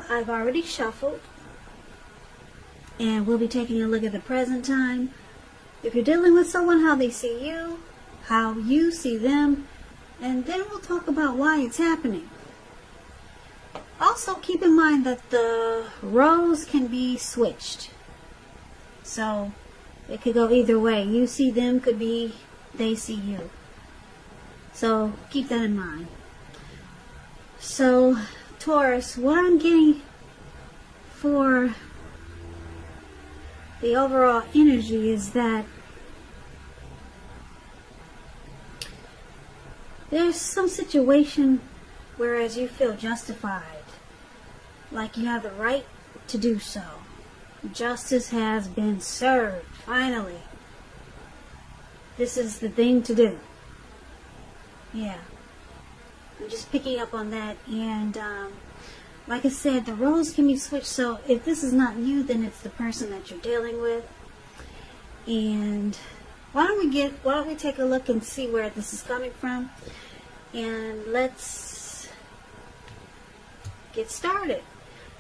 I've already shuffled, and we'll be taking a look at the present time. If you're dealing with someone, how they see you, how you see them, and then we'll talk about why it's happening. Also, keep in mind that the roles can be switched. So, it could go either way. You see them, could be they see you. So, keep that in mind. So, Taurus, what I'm getting for the overall energy is that there's some situation whereas you feel justified, like you have the right to do so. Justice has been served, finally. This is the thing to do. Yeah. I'm just picking up on that, and like I said, the roles can be switched, so if this is not you, then it's the person that you're dealing with. And why don't we take a look and see where this is coming from, and let's get started.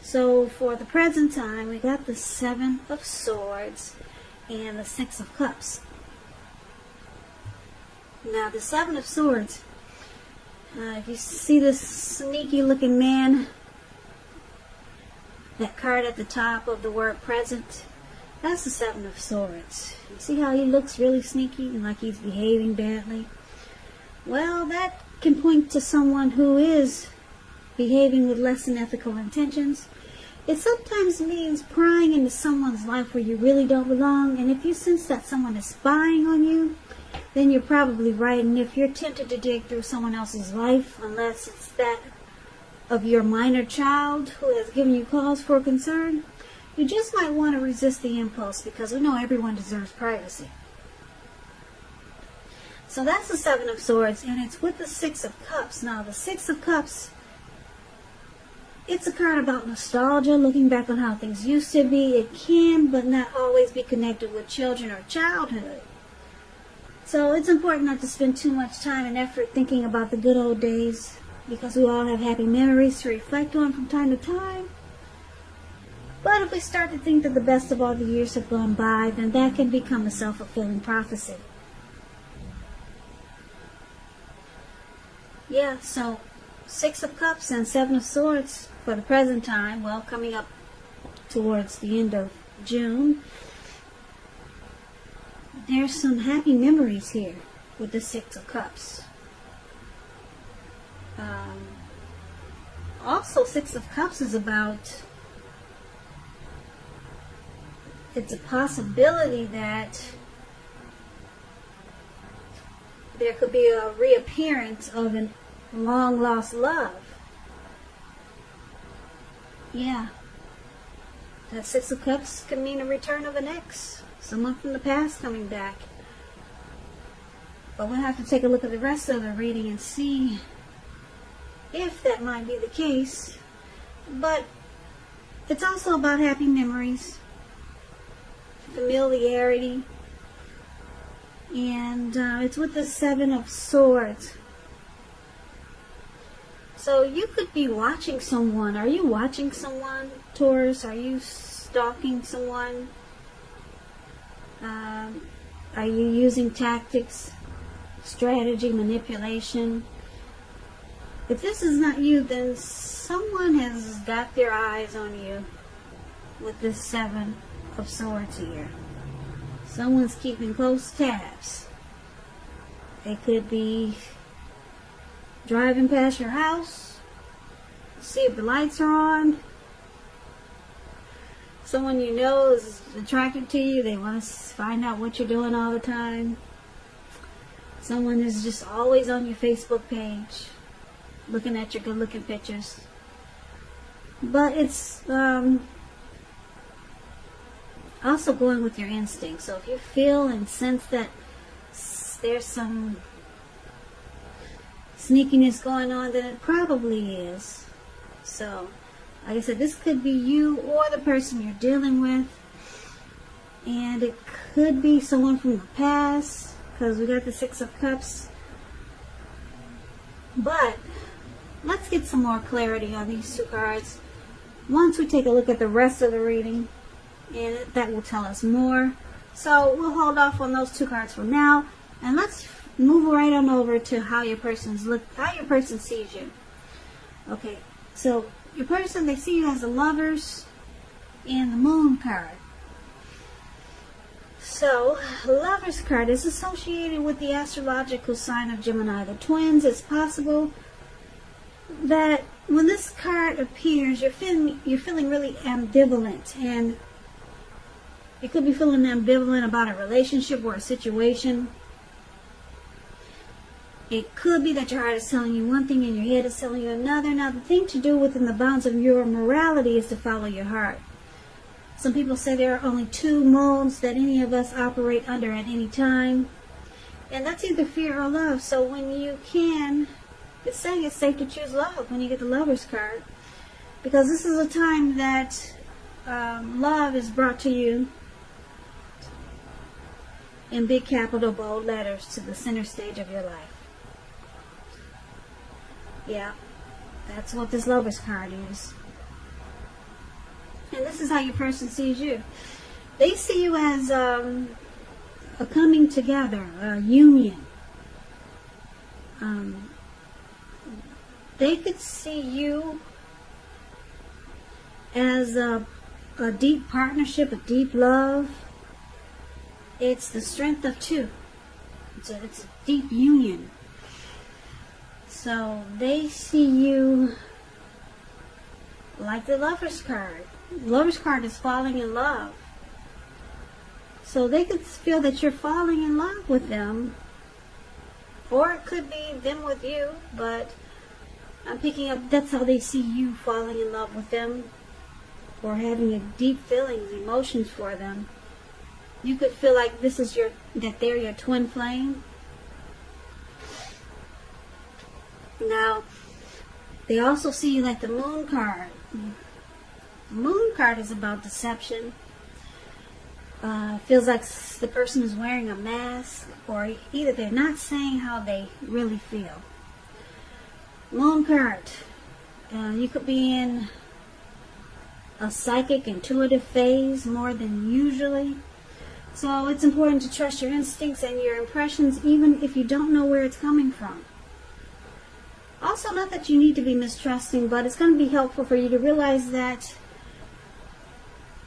So for the present time, we got the 7 of Swords and the 6 of Cups. Now the 7 of Swords, if you see this sneaky looking man, that card at the top of the word present, that's the 7 of Swords. You see how he looks really sneaky and like he's behaving badly? Well, that can point to someone who is behaving with less than ethical intentions. It sometimes means prying into someone's life where you really don't belong, and if you sense that someone is spying on you, then you're probably right. And if you're tempted to dig through someone else's life, unless it's that of your minor child who has given you cause for concern, you just might want to resist the impulse, because we know everyone deserves privacy. So that's the 7 of Swords, and it's with the 6 of Cups. Now the 6 of Cups, it's a card about nostalgia, looking back on how things used to be. It can, but not always, be connected with children or childhood. So it's important not to spend too much time and effort thinking about the good old days, because we all have happy memories to reflect on from time to time. But if we start to think that the best of all the years have gone by, then that can become a self-fulfilling prophecy. Yeah, so 6 of Cups and 7 of Swords for the present time. Well, coming up towards the end of June, there's some happy memories here with the 6 of Cups. Also, 6 of Cups is about, it's a possibility that there could be a reappearance of a long lost love. Yeah. That 6 of Cups could mean a return of an ex. Someone from the past coming back. But we'll have to take a look at the rest of the reading and see if that might be the case. But it's also about happy memories, familiarity, and it's with the 7 of Swords. So you could be watching someone. Are you watching someone, Taurus? Are you stalking someone? Are you using tactics, strategy, manipulation? If this is not you, then someone has got their eyes on you with this 7 of Swords here. Someone's keeping close tabs. They could be driving past your house, see if the lights are on. Someone you know is attracted to you. They want to find out what you're doing all the time. Someone is just always on your Facebook page, looking at your good-looking pictures. But it's also going with your instincts. So if you feel and sense that there's some sneakiness going on, then it probably is. So, like I said, this could be you or the person you're dealing with. And it could be someone from the past, because we got the 6 of Cups. But let's get some more clarity on these two cards. once we take a look at the rest of the reading, and that will tell us more. So we'll hold off on those 2 cards for now, and let's move right on over to how your person sees you. Okay, so your person, they see you as the Lovers and the Moon card. So, Lover's card is associated with the astrological sign of Gemini, the twins. It's possible that when this card appears, you're feeling really ambivalent, and you could be feeling ambivalent about a relationship or a situation. It could be that your heart is telling you one thing and your head is telling you another. Now, the thing to do within the bounds of your morality is to follow your heart. Some people say there are only 2 modes that any of us operate under at any time, and that's either fear or love. So when you can, it's saying it's safe to choose love when you get the Lover's card, because this is a time that love is brought to you in big capital bold letters to the center stage of your life. Yeah, that's what this Lover's card is. And this is how your person sees you. They see you as a coming together, a union. They could see you as a deep partnership, a deep love. It's the strength of 2. It's a deep union. So they see you like the Lover's card. The Lover's card is falling in love. So they could feel that you're falling in love with them. Or it could be them with you, but I'm picking up that's how they see you falling in love with them, or having a deep feelings, emotions for them. You could feel like that they're your twin flame. Now, they also see you like the Moon card. The Moon card is about deception. Feels like the person is wearing a mask, or either they're not saying how they really feel. Moon card. You could be in a psychic, intuitive phase more than usually. So it's important to trust your instincts and your impressions, even if you don't know where it's coming from. Also, not that you need to be mistrusting, but it's going to be helpful for you to realize that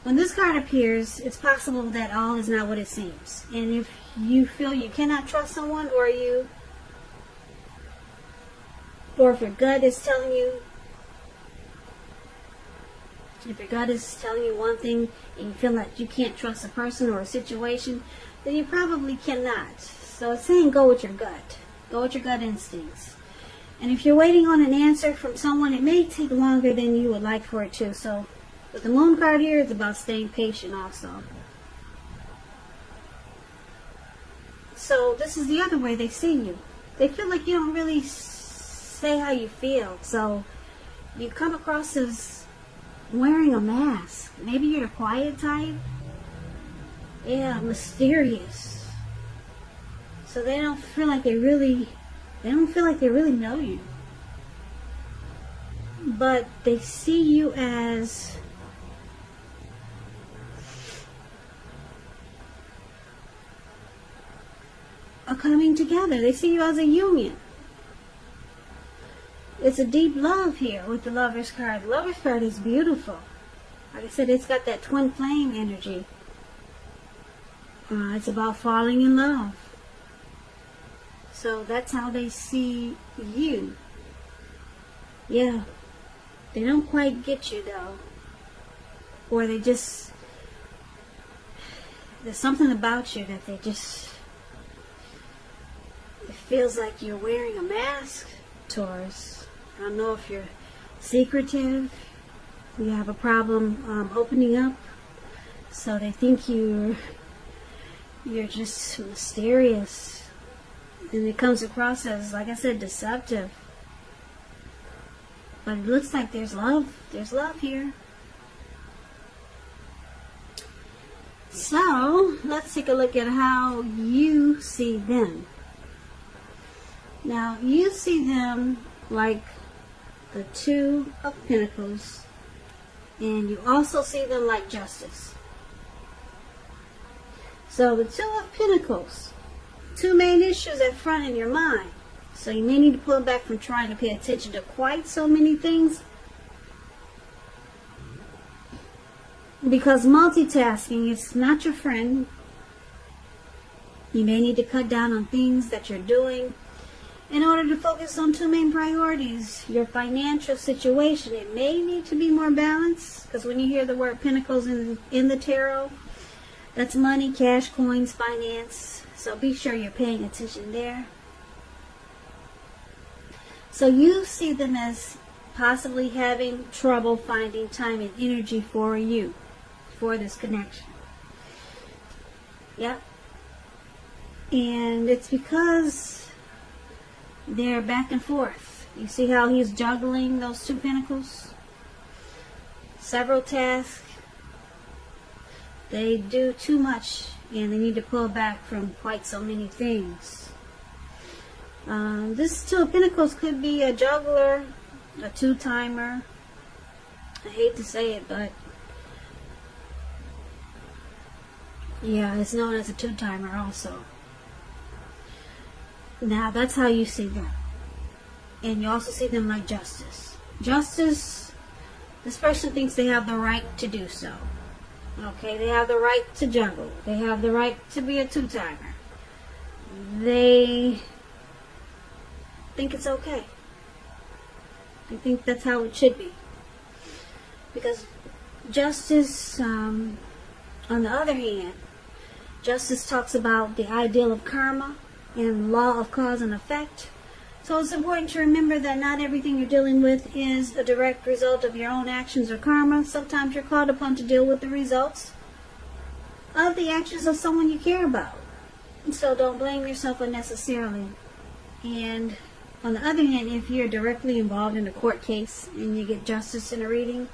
when this card appears, it's possible that all is not what it seems. And if you feel you cannot trust someone, or if your gut is telling you, one thing and you feel like you can't trust a person or a situation, then you probably cannot. So it's saying go with your gut. Go with your gut instincts. And if you're waiting on an answer from someone, it may take longer than you would like for it to. So with the Moon card here, it's about staying patient also. So this is the other way they see you. They feel like you don't really say how you feel. So you come across as wearing a mask. Maybe you're the quiet type. Yeah, mysterious. So they don't feel like they really know you. But they see you as a coming together. They see you as a union. It's a deep love here with the Lover's card. The Lover's card is beautiful. Like I said, it's got that twin flame energy. It's about falling in love. So that's how they see you. Yeah. They don't quite get you though. Or there's something about you that it feels like you're wearing a mask, Taurus. I don't know if you're secretive, you have a problem opening up, so they think you're just mysterious, and it comes across as, like I said, deceptive. But it looks like there's love here. So let's take a look at how you see them. Now you see them like the 2 of Pentacles And you also see them like Justice. So the Two of Pentacles, two main issues at front in your mind. So you may need to pull back from trying to pay attention to quite so many things, because multitasking is not your friend. You may need to cut down on things that you're doing in order to focus on two main priorities. Your financial situation, it may need to be more balanced, because when you hear the word Pentacles in the tarot, that's money, cash, coins, finance. So be sure you're paying attention there. So you see them as possibly having trouble finding time and energy for you, for this connection. Yep. And it's because they're back and forth. You see how he's juggling those two pentacles? Several tasks. They do too much, and they need to pull back from quite so many things. This Two of Pentacles could be a juggler, a two-timer. I hate to say it, but yeah, it's known as a two-timer also. Now, that's how you see them. And you also see them like Justice. Justice, this person thinks they have the right to do so. Okay, they have the right to juggle. They have the right to be a two-timer. They think it's okay. They think that's how it should be. Because Justice, on the other hand, Justice talks about the ideal of karma and law of cause and effect. So it's important to remember that not everything you're dealing with is a direct result of your own actions or karma. Sometimes you're called upon to deal with the results of the actions of someone you care about. So don't blame yourself unnecessarily. And on the other hand, if you're directly involved in a court case and you get Justice in a reading,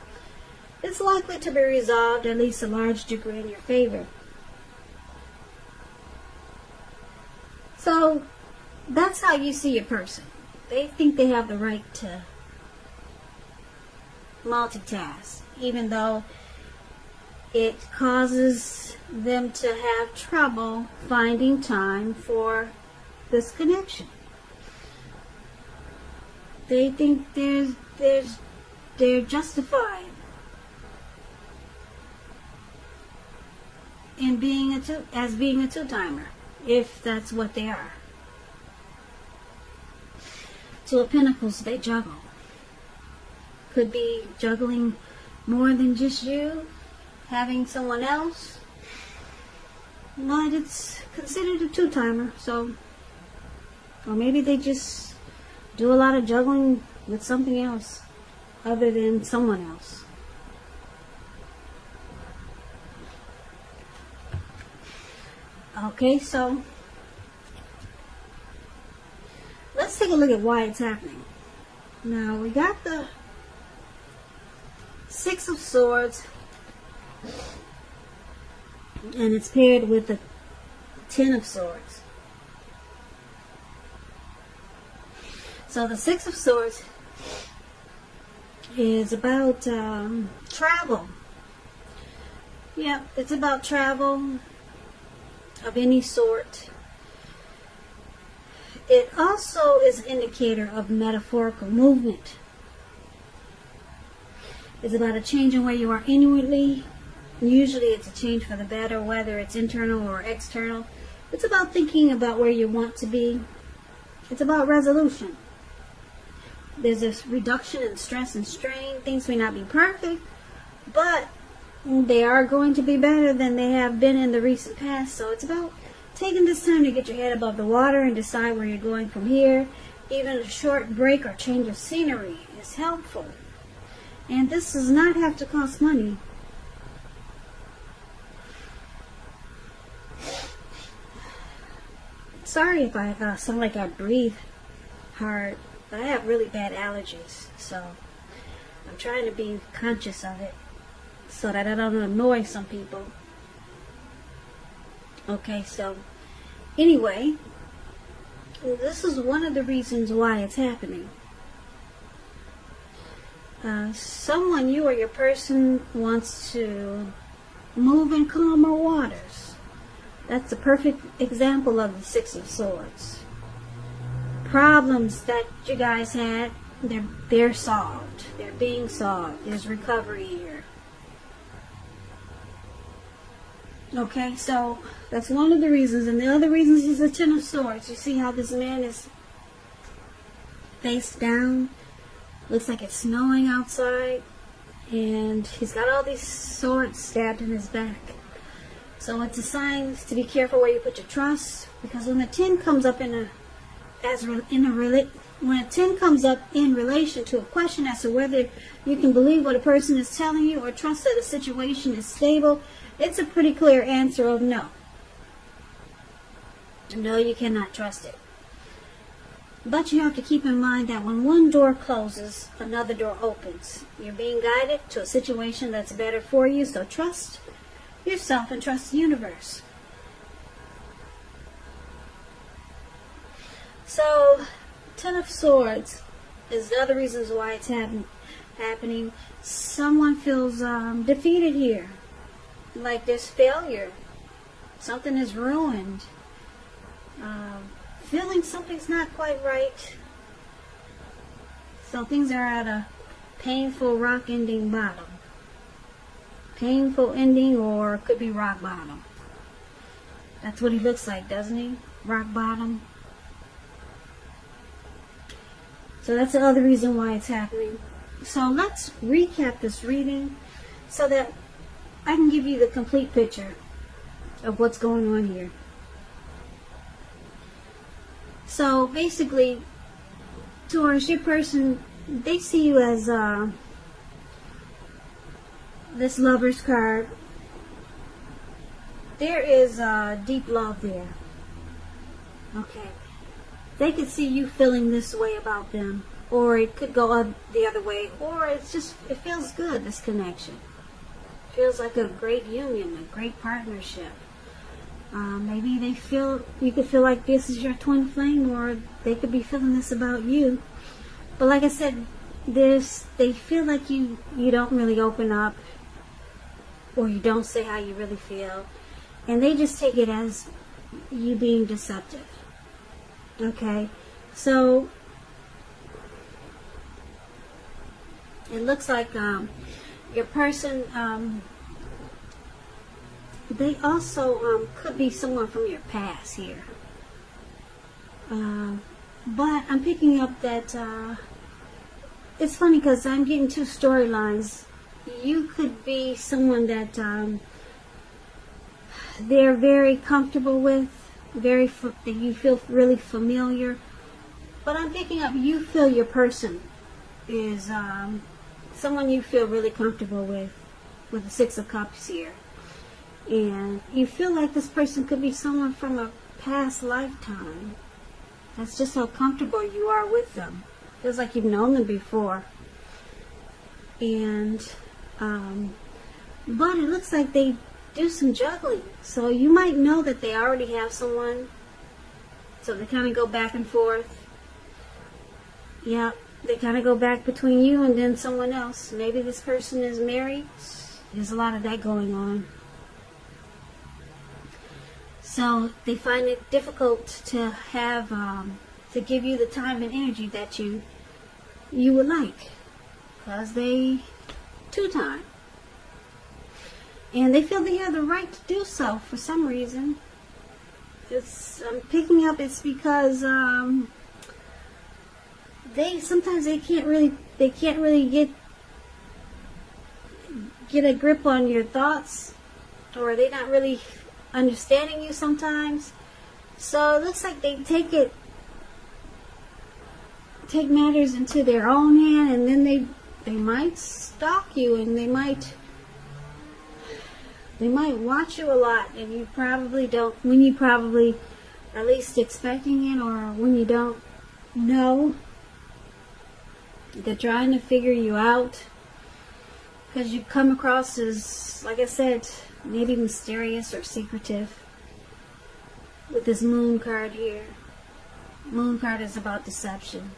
it's likely to be resolved at least a large degree in your favor. So that's how you see a person. They think they have the right to multitask, even though it causes them to have trouble finding time for this connection. They think they're justified in being a two-timer, if that's what they are. Two of Pentacles, they juggle. Could be juggling more than just you, having someone else. But it's considered a two-timer, so, or maybe they just do a lot of juggling with something else other than someone else. Okay, so let's take a look at why it's happening. Now, we got the Six of Swords, and it's paired with the Ten of Swords. So the Six of Swords is about travel. Yeah, it's about travel of any sort. It also is an indicator of metaphorical movement. It's about a change in where you are inwardly. Usually it's a change for the better, whether it's internal or external. It's about thinking about where you want to be. It's about resolution. There's this reduction in stress and strain. Things may not be perfect, but they are going to be better than they have been in the recent past. So it's about taking this time to get your head above the water and decide where you're going from here. Even a short break or change of scenery is helpful. And this does not have to cost money. Sorry if I sound like I breathe hard, but I have really bad allergies, so I'm trying to be conscious of it so that I don't annoy some people. Okay, so anyway, this is one of the reasons why it's happening. someone, you or your person, wants to move in calmer waters. That's a perfect example of the Six of Swords. Problems that you guys had, they're solved. They're being solved. There's recovery here. Okay, so that's one of the reasons. And the other reasons is the Ten of Swords. You see how this man is face down? Looks like it's snowing outside. And he's got all these swords stabbed in his back. So it's a sign to be careful where you put your trust. Because when the 10 comes up when a 10 comes up in relation to a question as to whether you can believe what a person is telling you or trust that a situation is stable, it's a pretty clear answer of no. No, you cannot trust it. But you have to keep in mind that when one door closes, another door opens. You're being guided to a situation that's better for you, so trust yourself and trust the universe. So, Ten of Swords is the other reasons why it's happening. Someone feels defeated here. Like there's failure. Something is ruined. Feeling something's not quite right. So things are at a painful rock ending bottom. Painful ending, or it could be rock bottom. That's what he looks like, doesn't he? Rock bottom. So that's the other reason why it's happening. So let's recap this reading so that I can give you the complete picture of what's going on here. So basically, Taurus, your person, they see you as this Lover's card. There is deep love there. Okay. They could see you feeling this way about them, or it could go the other way, or it feels good, this connection. Feels like a great union, a great partnership. Maybe you could feel like this is your twin flame, or they could be feeling this about you. But like I said, they feel like you don't really open up, or you don't say how you really feel, and they just take it as you being deceptive. Okay, so it looks like your person, they also could be someone from your past here. But I'm picking up that it's funny because I'm getting two storylines. You could be someone that they're very comfortable with, that you feel really familiar. But I'm picking up you feel your person is someone you feel really comfortable with the Six of Cups here. And you feel like this person could be someone from a past lifetime. That's just how comfortable you are with them. Feels like you've known them before. And but it looks like they do some juggling. So you might know that they already have someone. So they kind of go back and forth. Yeah, they kind of go back between you and then someone else. Maybe this person is married. There's a lot of that going on. So they find it difficult to have, to give you the time and energy that you would like. Because they two-time. And they feel they have the right to do so for some reason. I'm picking up it's because sometimes they can't really get a grip on your thoughts, or they're not really understanding you sometimes. So it looks like they take matters into their own hand, and then they might stalk you, and they might watch you a lot, and you probably don't, when you probably are least expecting it, or when you don't know. They're trying to figure you out because you come across as, like I said, maybe mysterious or secretive. With this Moon card here. Moon card is about deception.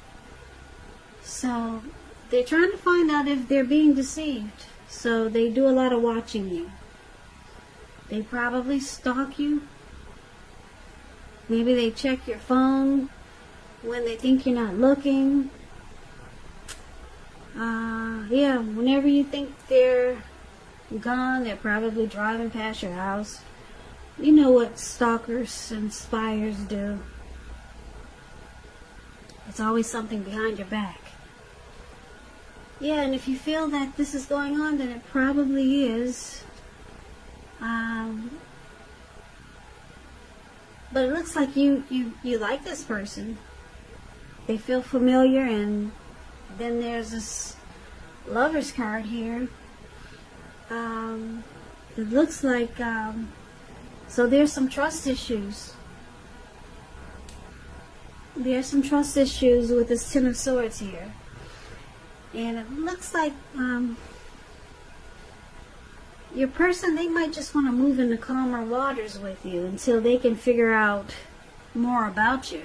So they're trying to find out if they're being deceived. So they do a lot of watching you. They probably stalk you. Maybe they check your phone when they think you're not looking. Yeah, whenever you think they're gone, they're probably driving past your house. You know what stalkers and spies do. It's always something behind your back. Yeah, and if you feel that this is going on, then it probably is. But it looks like you like this person. They feel familiar, and then there's this Lover's card here. It looks like, so there's some trust issues. There's some trust issues with this Ten of Swords here. And it looks like your person, they might just want to move into calmer waters with you until they can figure out more about you.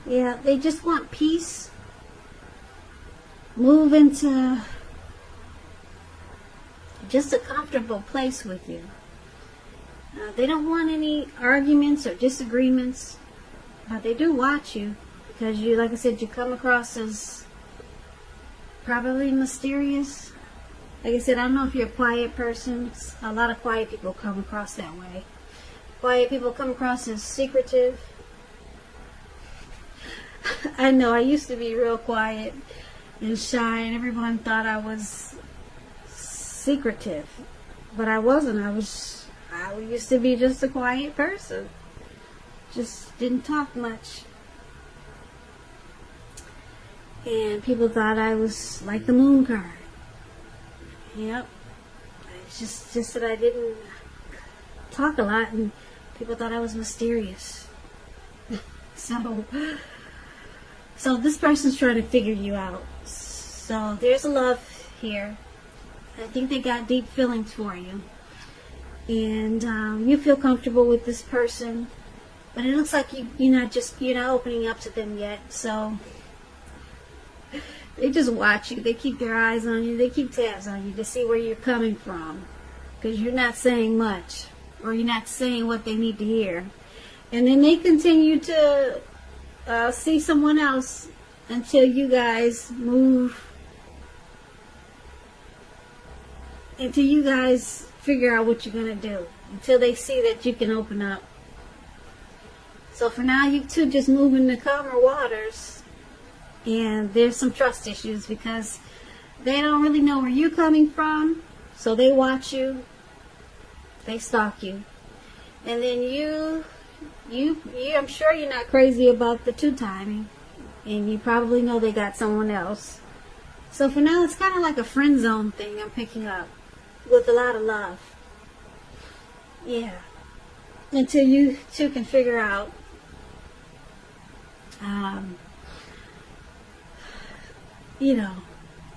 Yeah, they just want peace. Move into just a comfortable place with you. They don't want any arguments or disagreements, but they do watch you because you, like I said, you come across as probably mysterious. Like I said, I don't know if you're a quiet person. A lot of quiet people come across that way. Quiet people come across as secretive. I know, I used to be real quiet and shy, and everyone thought I was secretive, but I wasn't. I used to be just a quiet person, just didn't talk much, and people thought I was like the Moon card. Yep, it's just that I didn't talk a lot, and people thought I was mysterious. So this person's trying to figure you out. So there's love here. I think they got deep feelings for you. And you feel comfortable with this person. But it looks like you're not opening up to them yet. So they just watch you. They keep their eyes on you. They keep tabs on you to see where you're coming from. Because you're not saying much. Or you're not saying what they need to hear. And then they continue to see someone else until you guys move, until you guys figure out what you're going to do, until they see that you can open up. So for now, you two just move into calmer waters, and there's some trust issues because they don't really know where you're coming from, so they watch you, they stalk you, and then I'm sure you're not crazy about the two-timing, and you probably know they got someone else. So for now, it's kind of like a friend zone thing I'm picking up with a lot of love. Yeah. Until you two can figure out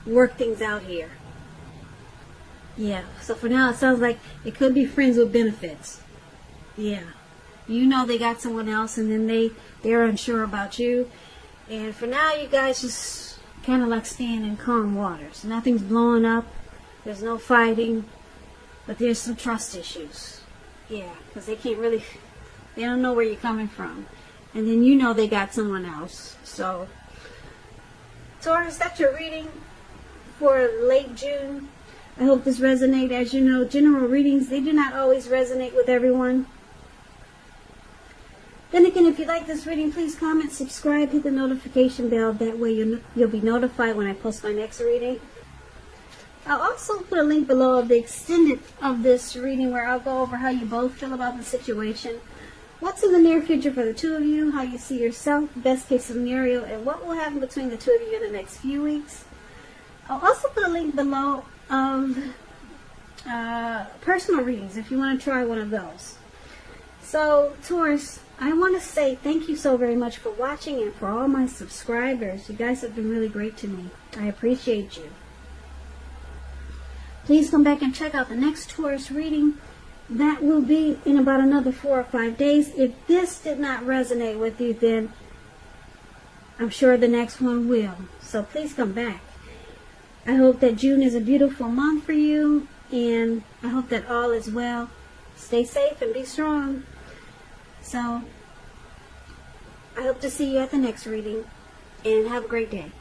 work things out here. Yeah. So for now, it sounds like it could be friends with benefits. Yeah. You know they got someone else, and then they're unsure about you. And for now, you guys just kind of like staying in calm waters. Nothing's blowing up. There's no fighting. But there's some trust issues. Yeah, because they don't know where you're coming from. And then you know they got someone else. So, Taurus, that's your reading for late June. I hope this resonates. As you know, general readings, they do not always resonate with everyone. Then again, if you like this reading, please comment, subscribe, hit the notification bell. That way you'll be notified when I post my next reading. I'll also put a link below of the extended of this reading where I'll go over how you both feel about the situation, what's in the near future for the two of you, how you see yourself, best case scenario, and what will happen between the two of you in the next few weeks. I'll also put a link below of personal readings if you want to try one of those. So, Taurus, I want to say thank you so very much for watching, and for all my subscribers. You guys have been really great to me. I appreciate you. Please come back and check out the next Taurus reading. That will be in about another 4 or 5 days. If this did not resonate with you, then I'm sure the next one will. So please come back. I hope that June is a beautiful month for you, and I hope that all is well. Stay safe and be strong. So I hope to see you at the next reading, and have a great day.